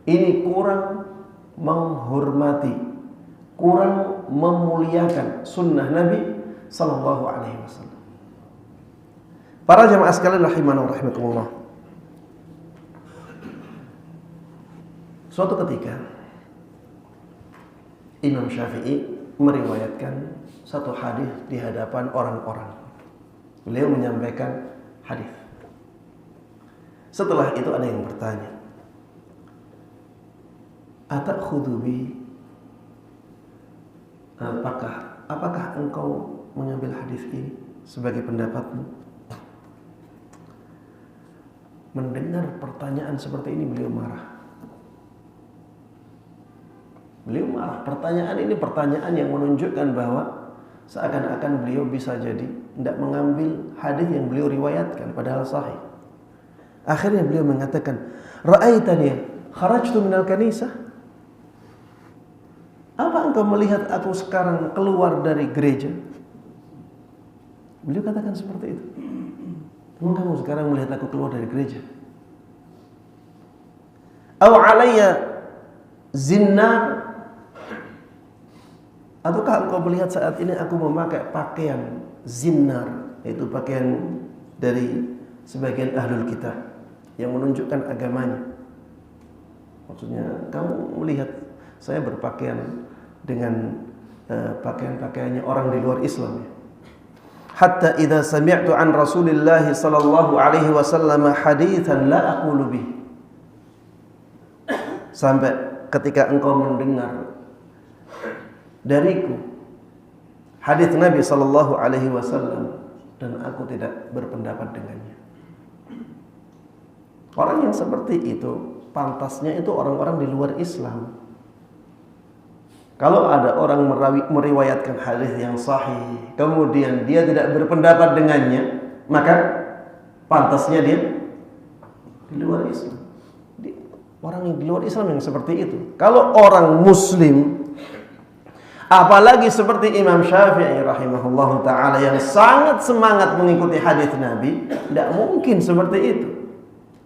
Ini kurang menghormati, kurang memuliakan sunnah Nabi Sallallahu Alaihi Wasallam. Para jamaah sekalian rahimana wa rahimakumullah. Suatu ketika Imam Syafi'i meriwayatkan satu hadis di hadapan orang-orang. Beliau menyampaikan hadis. Setelah itu ada yang bertanya, "Atakhudhu bi?" Apakah engkau mengambil hadis ini sebagai pendapatmu? Mendengar pertanyaan seperti ini beliau marah. Beliau marah. Pertanyaan ini pertanyaan yang menunjukkan bahwa seakan-akan beliau bisa jadi tidak mengambil hadis yang beliau riwayatkan padahal sahih. Akhirnya beliau mengatakan, "Ra'aitani kharajtu minal kanisah?" Apa engkau melihat aku sekarang keluar dari gereja? Beliau katakan seperti itu. Emang kamu sekarang melihat aku keluar dari gereja? Aw alayya zinnar? Ataukah engkau melihat saat ini aku memakai pakaian zinnar, yaitu pakaian dari sebagian ahlul kitab yang menunjukkan agamanya? Maksudnya kamu melihat saya berpakaian dengan pakaian-pakaiannya orang di luar Islam ya. Hatta idza sami'tu an Rasulillah sallallahu alaihi wasallam haditsan la aqulu bih. Sampai ketika engkau mendengar dariku hadits Nabi sallallahu alaihi wasallam dan aku tidak berpendapat dengannya. Orang yang seperti itu pantasnya itu orang-orang di luar Islam. Kalau ada orang meriwayatkan hadis yang sahih, kemudian dia tidak berpendapat dengannya, maka pantasnya dia di luar Islam. Orang yang di luar Islam yang seperti itu. Kalau orang Muslim, apalagi seperti Imam Syafi'i rahimahullahu ta'ala yang sangat semangat mengikuti hadis Nabi, tidak mungkin seperti itu.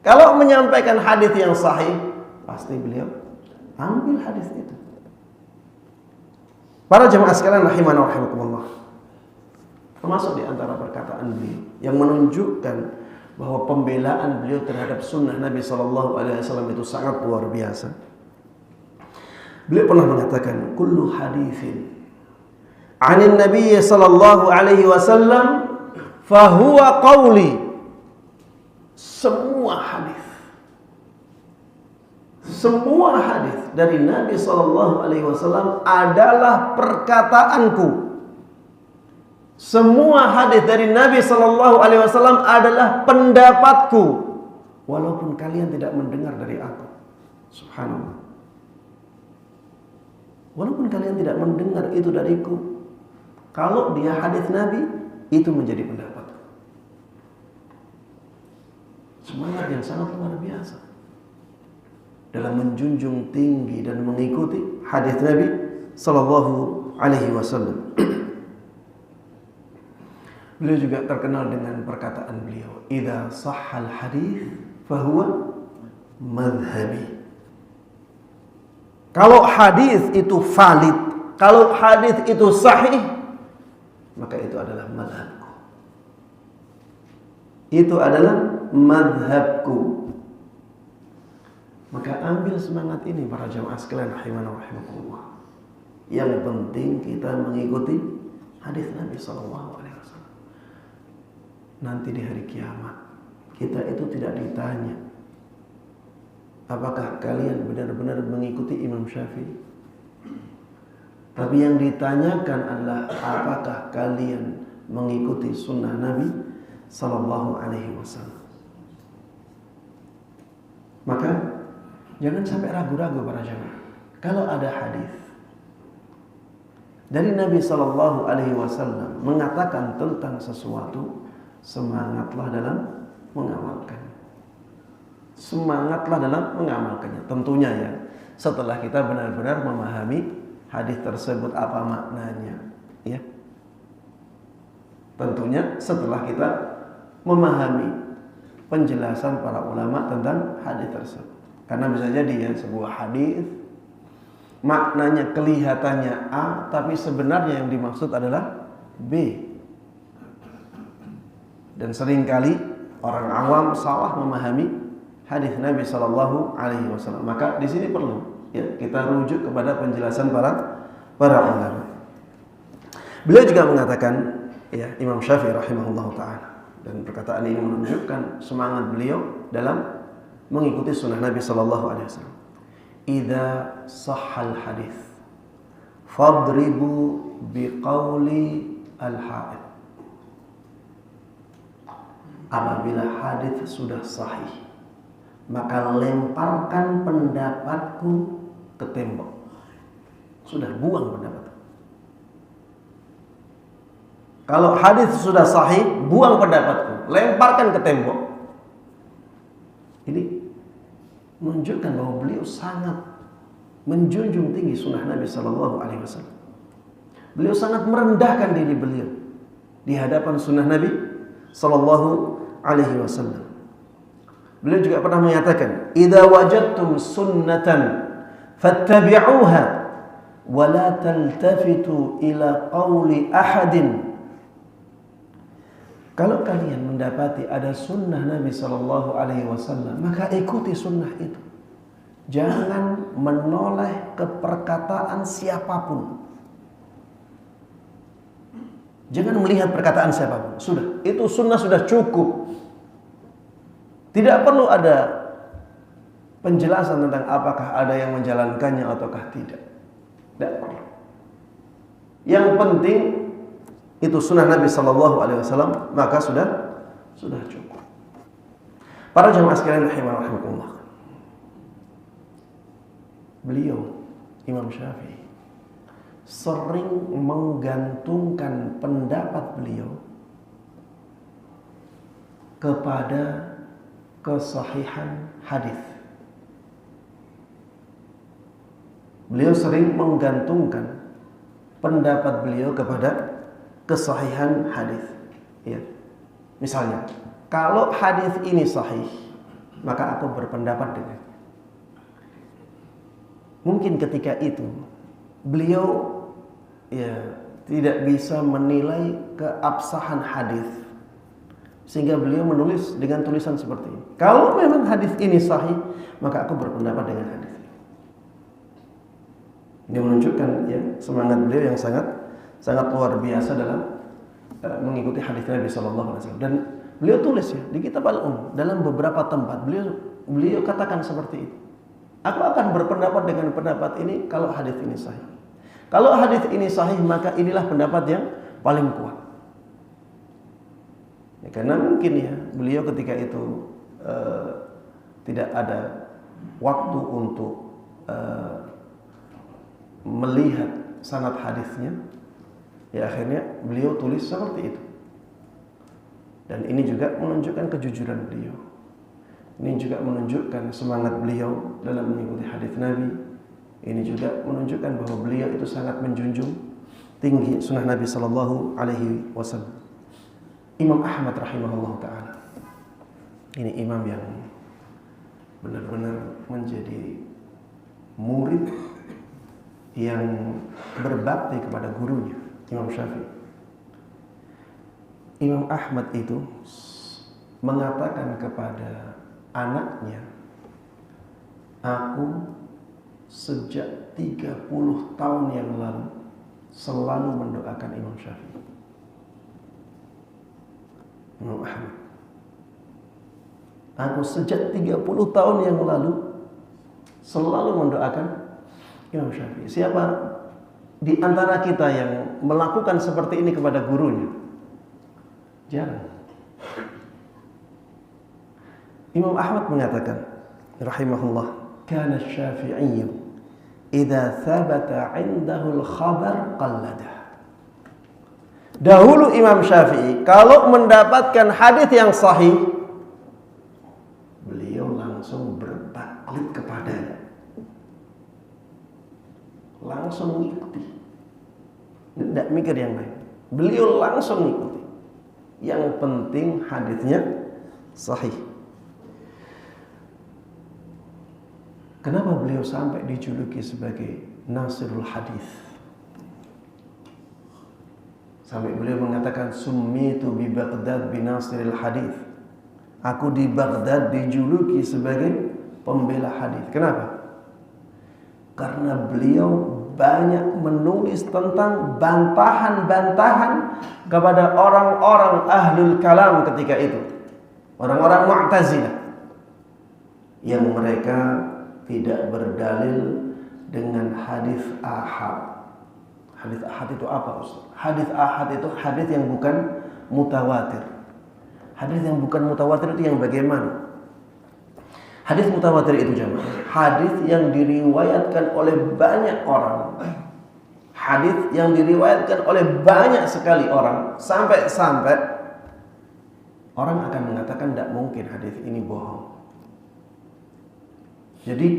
Kalau menyampaikan hadis yang sahih, pasti beliau ambil hadis itu. Para jemaah sekalian rahimana wa rahimakumullah, termasuk di antara perkataan beliau yang menunjukkan bahwa pembelaan beliau terhadap sunnah Nabi SAW itu sangat luar biasa. Beliau pernah mengatakan, kullu hadithin anin Nabi sallallahu alaihi wasallam fahuwa qawli. Semua hadis dari Nabi sallallahu alaihi wasallam adalah perkataanku. Semua hadis dari Nabi sallallahu alaihi wasallam adalah pendapatku, walaupun kalian tidak mendengar dari aku. Subhanallah. Walaupun kalian tidak mendengar itu dariku, kalau dia hadis Nabi, itu menjadi pendapatku. Semangat yang sangat luar biasa dalam menjunjung tinggi dan mengikuti hadis Nabi sallallahu alaihi wasallam. Beliau juga terkenal dengan perkataan beliau, idza sahhal hadis fahuwa madhhabi. Kalau hadis itu valid, kalau hadis itu sahih, maka itu adalah madhabku. Itu adalah madhabku. Maka ambil semangat ini para jamaah sekalian rahimana wa rahimakumullah. Yang penting kita mengikuti hadis Nabi sallallahu alaihi wasallam. Nanti di hari kiamat kita itu tidak ditanya, apakah kalian benar-benar mengikuti Imam Syafi'i? Tapi yang ditanyakan adalah, apakah kalian mengikuti sunnah Nabi sallallahu alaihi wasallam? Maka jangan sampai ragu-ragu para jemaah. Kalau ada hadis dari Nabi sallallahu alaihi wasallam mengatakan tentang sesuatu, semangatlah dalam mengamalkannya. Semangatlah dalam mengamalkannya. Tentunya ya, setelah kita benar-benar memahami hadis tersebut apa maknanya, ya. Tentunya setelah kita memahami penjelasan para ulama tentang hadis tersebut. Karena bisa jadi ya, sebuah hadis maknanya kelihatannya A, tapi sebenarnya yang dimaksud adalah B. Dan seringkali orang awam salah memahami hadis Nabi sallallahu alaihi wasallam. Maka di sini perlu ya kita rujuk kepada penjelasan para ulama. Beliau juga mengatakan, ya, Imam Syafi'i rahimahullahu taala, dan perkataan ini menunjukkan semangat beliau dalam mengikuti sunnah Nabi sallallahu alaihi wasallam. Idza sahhal hadis fadribu biqauli al-haid. Apabila hadis sudah sahih, maka lemparkan pendapatku ke tembok. Sudah, buang pendapatku. Kalau hadis sudah sahih, buang pendapatku, lemparkan ke tembok. Ini menunjukkan bahwa beliau sangat menjunjung tinggi sunnah Nabi sallallahu alaihi wasallam. Beliau sangat merendahkan diri beliau di hadapan sunnah Nabi sallallahu alaihi wasallam. Beliau juga pernah mengatakan, "Idza wajadtum sunnatan fattabi'uha wala taltafitu ila qawli ahadin. Kalau kalian mendapati ada sunnah Nabi Sallallahu Alaihi Wasallam, maka ikuti sunnah itu. Jangan menoleh ke perkataan siapapun. Jangan melihat perkataan siapapun. Sudah, itu sunnah sudah cukup. Tidak perlu ada penjelasan tentang apakah ada yang menjalankannya ataukah tidak. Tidak perlu. Yang penting itu sunnah Nabi Sallallahu Alaihi Wasallam, maka sudah cukup. Para jamaah sekalian rahimakumullah, beliau Imam Syafi'i sering menggantungkan pendapat beliau kepada kesahihan hadis. Beliau sering menggantungkan pendapat beliau kepada kesahihan hadis. Ya. Misalnya, kalau hadis ini sahih, maka aku berpendapat dengan. Mungkin ketika itu beliau tidak bisa menilai keabsahan hadis, sehingga beliau menulis dengan tulisan seperti ini. Kalau memang hadis ini sahih, maka aku berpendapat dengan hadis. Ini menunjukkan semangat beliau yang sangat luar biasa dalam mengikuti hadis Nabi Sallallahu Alaihi Wasallam. Dan beliau tulis di kitab Al-Um dalam beberapa tempat beliau katakan seperti itu. Aku akan berpendapat dengan pendapat ini kalau hadis ini sahih. Kalau hadis ini sahih, maka inilah pendapat yang paling kuat. Karena mungkin beliau ketika itu tidak ada waktu untuk melihat sanad hadisnya. Akhirnya beliau tulis seperti itu. Dan ini juga menunjukkan kejujuran beliau. Ini juga menunjukkan semangat beliau dalam mengikuti hadis Nabi. Ini juga menunjukkan bahwa beliau itu sangat menjunjung tinggi sunnah Nabi Sallallahu Alaihi Wasallam. Imam Ahmad rahimahullah ta'ala, ini imam yang benar-benar menjadi murid yang berbakti kepada gurunya, Imam Syafi'i. Imam Ahmad itu mengatakan kepada anaknya, aku sejak 30 tahun yang lalu selalu mendoakan Imam Syafi'i. Imam Ahmad, aku sejak 30 tahun yang lalu selalu mendoakan Imam Syafi'i. Siapa di antara kita yang melakukan seperti ini kepada gurunya? Jarang. Imam Ahmad mengatakan rahimahullah, kana Syafi'i idza thabata 'indahu al-khabar qalladah. Dahulu Imam Syafi'i kalau mendapatkan hadis yang sahih, beliau langsung bertaklid kepadanya. Langsung mengikuti. Tidak mikir yang lain. Beliau langsung mengikuti. Yang penting hadisnya sahih. Kenapa beliau sampai dijuluki sebagai Nasirul Hadis? Sampai beliau mengatakan summitu bi Baghdad bi Nasiril Hadis. Aku di Baghdad dijuluki sebagai pembela hadis. Kenapa? Karena beliau banyak menulis tentang bantahan-bantahan kepada orang-orang ahlul kalam ketika itu. Orang-orang Mu'tazilah yang mereka tidak berdalil dengan hadis ahad. Hadis ahad itu apa, Ustaz? Hadis ahad itu hadis yang bukan mutawatir. Hadis yang bukan mutawatir itu yang bagaimana? Hadis mutawatir itu jemaah, hadis yang diriwayatkan oleh banyak orang. Hadis yang diriwayatkan oleh banyak sekali orang, sampai-sampai orang akan mengatakan tidak mungkin hadis ini bohong. Jadi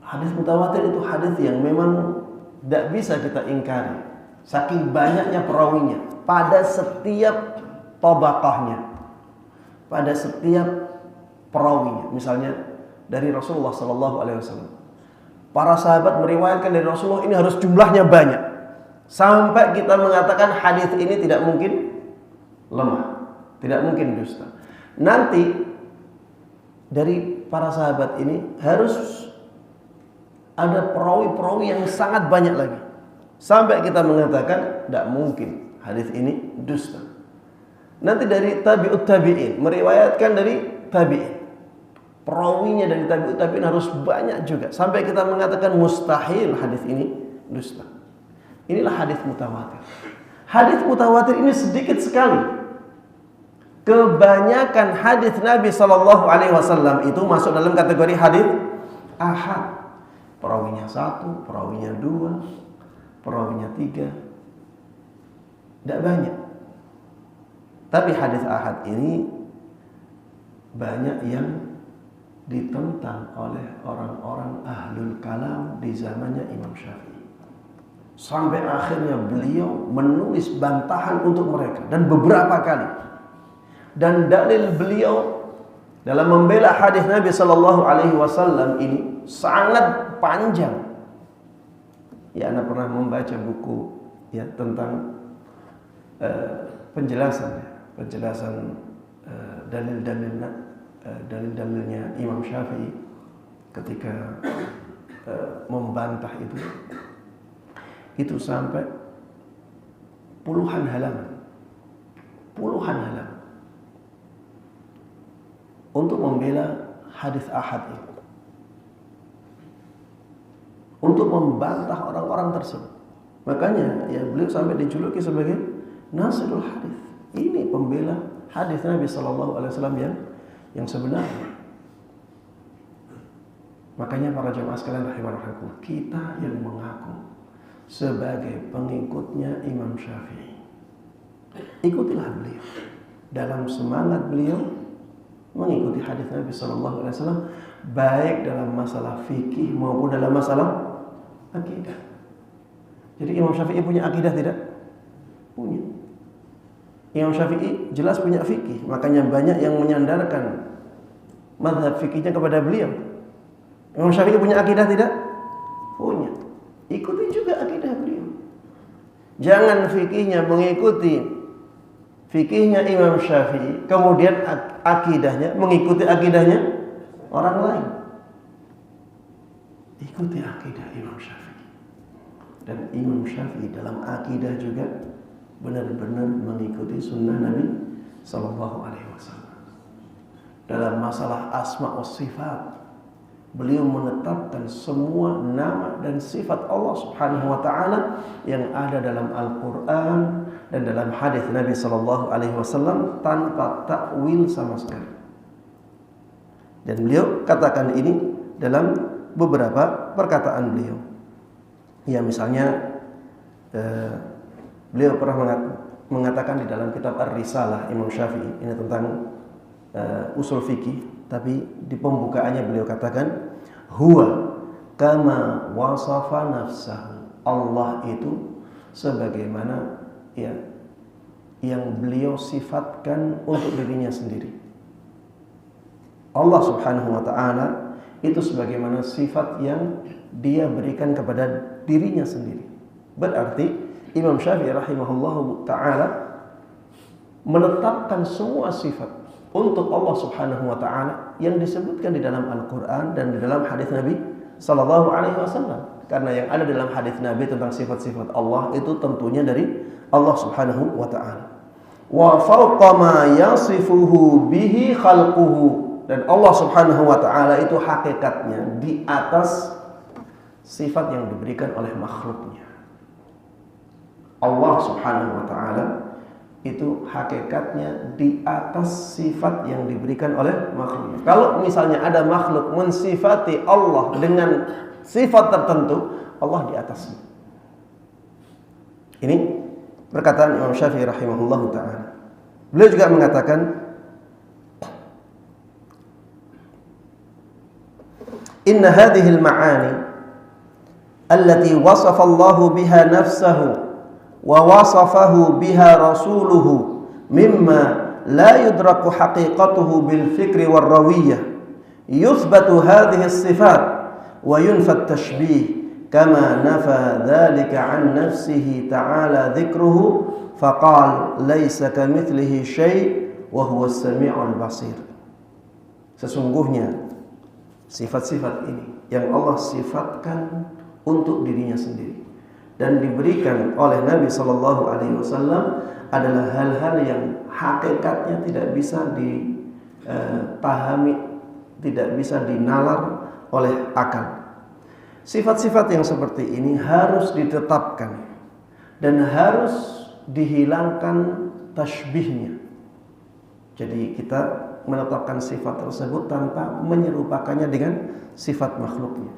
hadis mutawatir itu hadis yang memang tidak bisa kita ingkari. Saking banyaknya perawinya pada setiap tabaqahnya, pada setiap perawinya. Misalnya dari Rasulullah Sallallahu Alaihi Wasallam Para sahabat meriwayatkan dari Rasulullah ini harus jumlahnya banyak. Sampai kita mengatakan hadis ini tidak mungkin lemah, tidak mungkin dusta. Nanti dari para sahabat ini harus ada perawi-perawi yang sangat banyak lagi. Sampai kita mengatakan tidak mungkin hadis ini dusta. Nanti dari tabi'ut tabi'in meriwayatkan dari tabi'in. Perawinya dari tabi'ut tabi'in harus banyak juga. Sampai kita mengatakan mustahil hadis ini dusta. Inilah hadis mutawatir. Hadis mutawatir ini sedikit sekali. Kebanyakan hadis Nabi SAW itu masuk dalam kategori hadis ahad. Perawinya 1, perawinya 2, perawinya 3. Tidak banyak. Tapi hadis ahad ini banyak yang ditentang oleh orang-orang ahlul kalam di zamannya Imam Syafi'i. Sampai akhirnya beliau menulis bantahan untuk mereka dan beberapa kali. Dan dalil beliau dalam membela hadis Nabi sallallahu alaihi wasallam ini sangat panjang. Ya, Anda pernah membaca buku ya tentang penjelasan dalil-dalilnya Imam Syafi'i ketika membantah itu sampai puluhan halaman untuk membela hadis ahad itu, untuk membantah orang-orang tersebut. Makanya ya beliau sampai dijuluki sebagai nasirul hadis. Ini pembela hadis Nabi sallallahu alaihi wasallam yang sebenarnya. Makanya para jemaah sekalian rahimakumullah, kita yang mengaku sebagai pengikutnya Imam Syafi'i, ikutilah beliau dalam semangat beliau mengikuti hadis Nabi sallallahu alaihi wasallam, baik dalam masalah fikih maupun dalam masalah akidah. Jadi Imam Syafi'i punya akidah tidak? Punya. Imam Syafi'i jelas punya fikih, makanya banyak yang menyandarkan mazhab fikihnya kepada beliau. Imam Syafi'i punya akidah tidak? Punya. Ikuti juga akidah beliau. Jangan fikihnya mengikuti fikihnya Imam Syafi'i, kemudian akidahnya mengikuti akidahnya orang lain. Ikuti akidah Imam Syafi'i. Dan Imam Syafi'i dalam akidah juga benar-benar mengikuti sunnah Nabi sallallahu alaihi wasallam. Dalam masalah asma wa sifat, beliau menetapkan semua nama dan sifat Allah Subhanahu wa taala yang ada dalam Al-Qur'an dan dalam hadis Nabi sallallahu alaihi wasallam tanpa takwil sama sekali. Dan beliau katakan ini dalam beberapa perkataan beliau. Ya, misalnya beliau pernah mengatakan di dalam kitab Ar-Risalah Imam Syafi'i, ini tentang usul fikih, tapi di pembukaannya beliau katakan huwa kama wasafa nafsahu. Allah itu sebagaimana ya yang beliau sifatkan untuk dirinya sendiri. Allah Subhanahu wa taala itu sebagaimana sifat yang dia berikan kepada dirinya sendiri. Berarti Imam Syafi'i rahimahullahu ta'ala menetapkan semua sifat untuk Allah Subhanahu wa ta'ala yang disebutkan di dalam Al-Quran dan di dalam hadis Nabi sallallahu alaihi wasallam. Karena yang ada dalam hadis Nabi tentang sifat-sifat Allah itu tentunya dari Allah Subhanahu wa ta'ala. Wa fawqa ma yasifuhu bihi khalquhu. Dan Allah Subhanahu wa ta'ala itu hakikatnya di atas sifat yang diberikan oleh makhluknya. Allah Subhanahu wa ta'ala itu hakikatnya di atas sifat yang diberikan oleh makhluk. Kalau misalnya ada makhluk mensifati Allah dengan sifat tertentu, Allah di atasnya. Ini perkataan Imam Syafi'i rahimahullahu ta'ala. Beliau juga mengatakan inna hadhihi al-ma'ani allati wasafa Allahu biha nafsahu wa wasafahu biha rasuluhu mimma la yudraku haqiqatuhu bil fikri war rawiyyah yuthbatu hadhihi as-sifat wa yunfat tashbih kama nafa dzalika an nafsihi ta'ala dzikruhu faqal laisa kamitslihi syai' wa huwa as-sami'ul basir. Sesungguhnya sifat-sifat ini yang Allah sifatkan untuk dirinya sendiri dan diberikan oleh Nabi sallallahu alaihi wasallam adalah hal-hal yang hakikatnya tidak bisa dipahami, tidak bisa dinalar oleh akal. Sifat-sifat yang seperti ini harus ditetapkan dan harus dihilangkan tashbihnya. Jadi kita menetapkan sifat tersebut tanpa menyerupakannya dengan sifat makhluknya.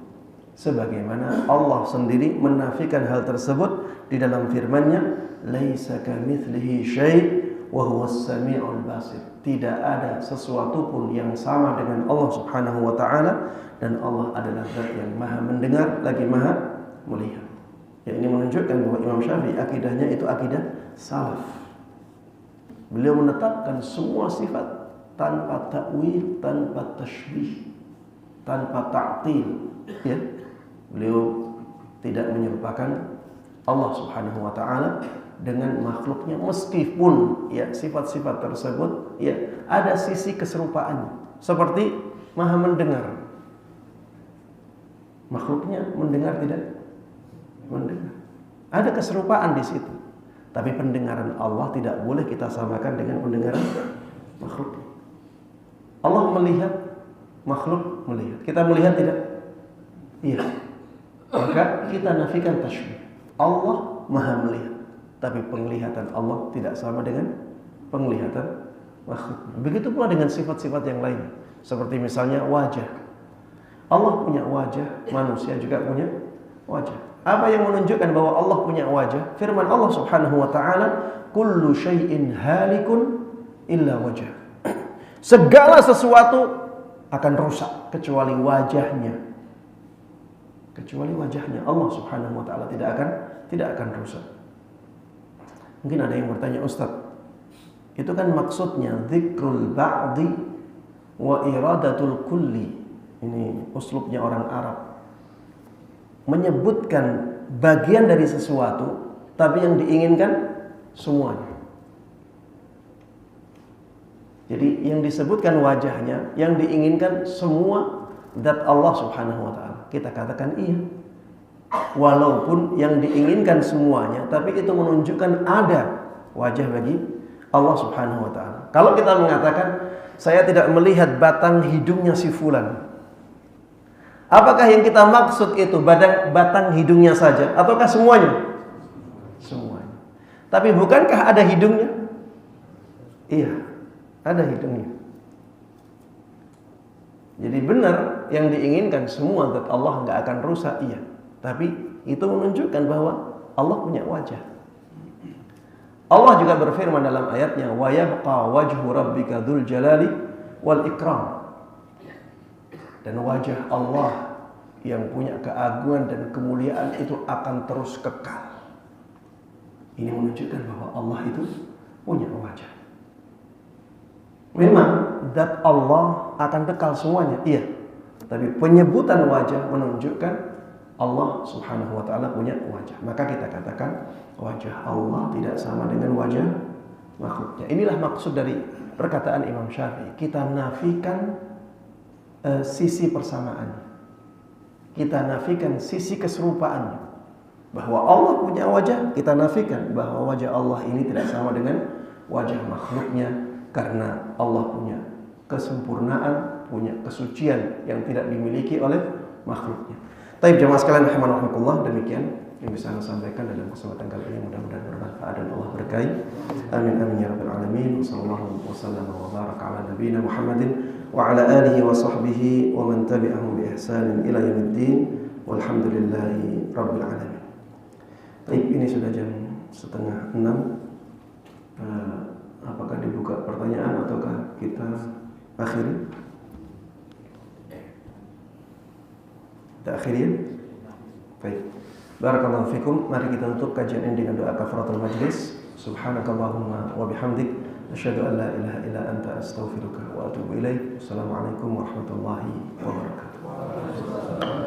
Sebagaimana Allah sendiri menafikan hal tersebut di dalam firman-Nya, "Laisa kamitslihi syai' wa huwas sami'ul basir." Tidak ada sesuatu pun yang sama dengan Allah Subhanahu wa taala, dan Allah adalah Zat yang Maha mendengar lagi Maha melihat. Ya, ini menunjukkan bahwa Imam Syafi'i akidahnya itu akidah salaf. Beliau menetapkan semua sifat tanpa takwil, tanpa tashbih, tanpa ta'til, ya. Beliau tidak menyerupakan Allah Subhanahu wa taala dengan makhluknya, meskipun ya sifat-sifat tersebut ya ada sisi keserupaannya, seperti Maha mendengar. Makhluknya mendengar tidak? Mendengar. Ada keserupaan di situ. Tapi pendengaran Allah tidak boleh kita samakan dengan pendengaran makhluk. Allah melihat, makhluk melihat. Kita melihat tidak? Iya. Maka kita nafikan tasybih. Allah Maha melihat, tapi penglihatan Allah tidak sama dengan penglihatan makhluk. Begitu pula dengan sifat-sifat yang lain, seperti misalnya wajah. Allah punya wajah, manusia juga punya wajah. Apa yang menunjukkan bahwa Allah punya wajah? Firman Allah Subhanahu wa taala, "Kullu syai'in halikun illa wajah." Segala sesuatu akan rusak kecuali wajahnya. Kecuali wajahnya Allah Subhanahu wa taala tidak akan rusak. Mungkin ada yang bertanya, "Ustaz, itu kan maksudnya dzikrul ba'di wa iradatul kulli." Ini uslubnya orang Arab. Menyebutkan bagian dari sesuatu, tapi yang diinginkan semuanya. Jadi yang disebutkan wajahnya, yang diinginkan semua zat Allah Subhanahu wa taala. Kita katakan iya. Walaupun yang diinginkan semuanya, tapi itu menunjukkan ada wajah bagi Allah Subhanahu wa taala. Kalau kita mengatakan saya tidak melihat batang hidungnya si fulan, apakah yang kita maksud itu batang hidungnya saja ataukah semuanya? Semuanya. Tapi bukankah ada hidungnya? Iya, ada hidungnya. Jadi benar yang diinginkan semua zat Allah enggak akan rusak, iya. Tapi itu menunjukkan bahwa Allah punya wajah. Allah juga berfirman dalam ayatnya, "Wa yabqa wajhu rabbika dzul jalali wal ikram." Dan wajah Allah yang punya keagungan dan kemuliaan itu akan terus kekal. Ini menunjukkan bahwa Allah itu punya wajah. Memang zat Allah akan kekal semuanya, iya. Tapi penyebutan wajah menunjukkan Allah Subhanahu wa taala punya wajah. Maka kita katakan wajah Allah tidak sama dengan wajah makhluknya. Inilah maksud dari perkataan Imam Syafi'i. Kita nafikan sisi persamaannya. Kita nafikan sisi keserupaannya. Bahwa Allah punya wajah, kita nafikan bahwa wajah Allah ini tidak sama dengan wajah makhluknya. Karena Allah punya kesempurnaan, punya kesucian yang tidak dimiliki oleh makhluknya. Taib jemaah sekalian rahimakumullah, demikian yang bisa saya sampaikan dalam kesempatan kali ini, mudah-mudahan bermanfaat dan Allah berkahi. Amin amin ya rabbal alamin. Sallallahu wasallam wa baraka ala nabiyina Muhammadin wa ala alihi wa sahbihi wa man tabi'ahum bi ihsanin ila yaumiddin. Walhamdulillahi rabbil alamin. Taib, ini sudah jam 5:30. Apakah dibuka pertanyaan ataukah kita akhiri? Kita akhiri ya? Baik. Barakallahu fikum. Mari kita tutup kajian ini dengan doa kafaratul majlis. Subhanakallahumma wa bihamdik, asyhadu an la ilaha illa anta, astaghfiruka wa atubu ilaik. Assalamualaikum warahmatullahi wabarakatuh.